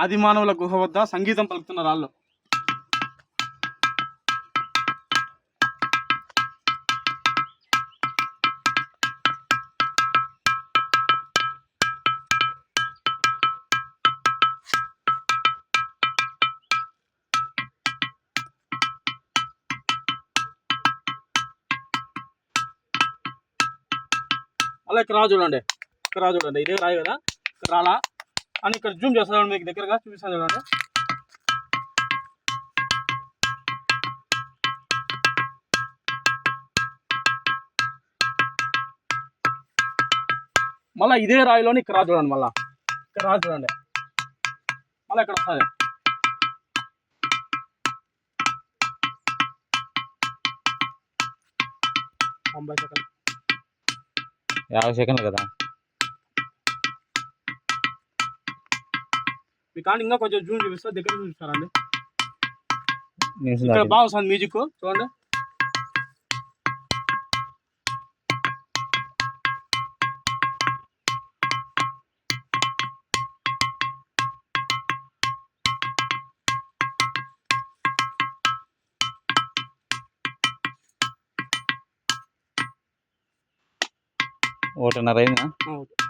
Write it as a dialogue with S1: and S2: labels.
S1: ఆదిమానవుల గుహ వద్ద సంగీతం పలుకుతున్న రాళ్ళు. అలా ఇక్కడ చూడండి, ఇదే రాయి కదా, ఇక్కడ రాలా అని ఇక్కడ జూమ్ చేస్తాను, మీకు దగ్గరగా చూపిస్తాను చూడండి. మళ్ళీ ఇదే రాయిలోని ఇక్కడ చూడండి, మళ్ళీ ఇక్కడ చూడండి, మళ్ళీ ఇక్కడ వస్తుంది.
S2: 50 సెకండ్లు కదా.
S1: మీ కానీ ఇంకా కొంచెం జూమ్ చూపిస్తా, దగ్గర చూపిస్తారండి. ఇక్కడ బాగా వస్తుంది మ్యూజిక్ చూడండి.
S2: ఒకటిన్నర అయిందా?
S1: ఓకే.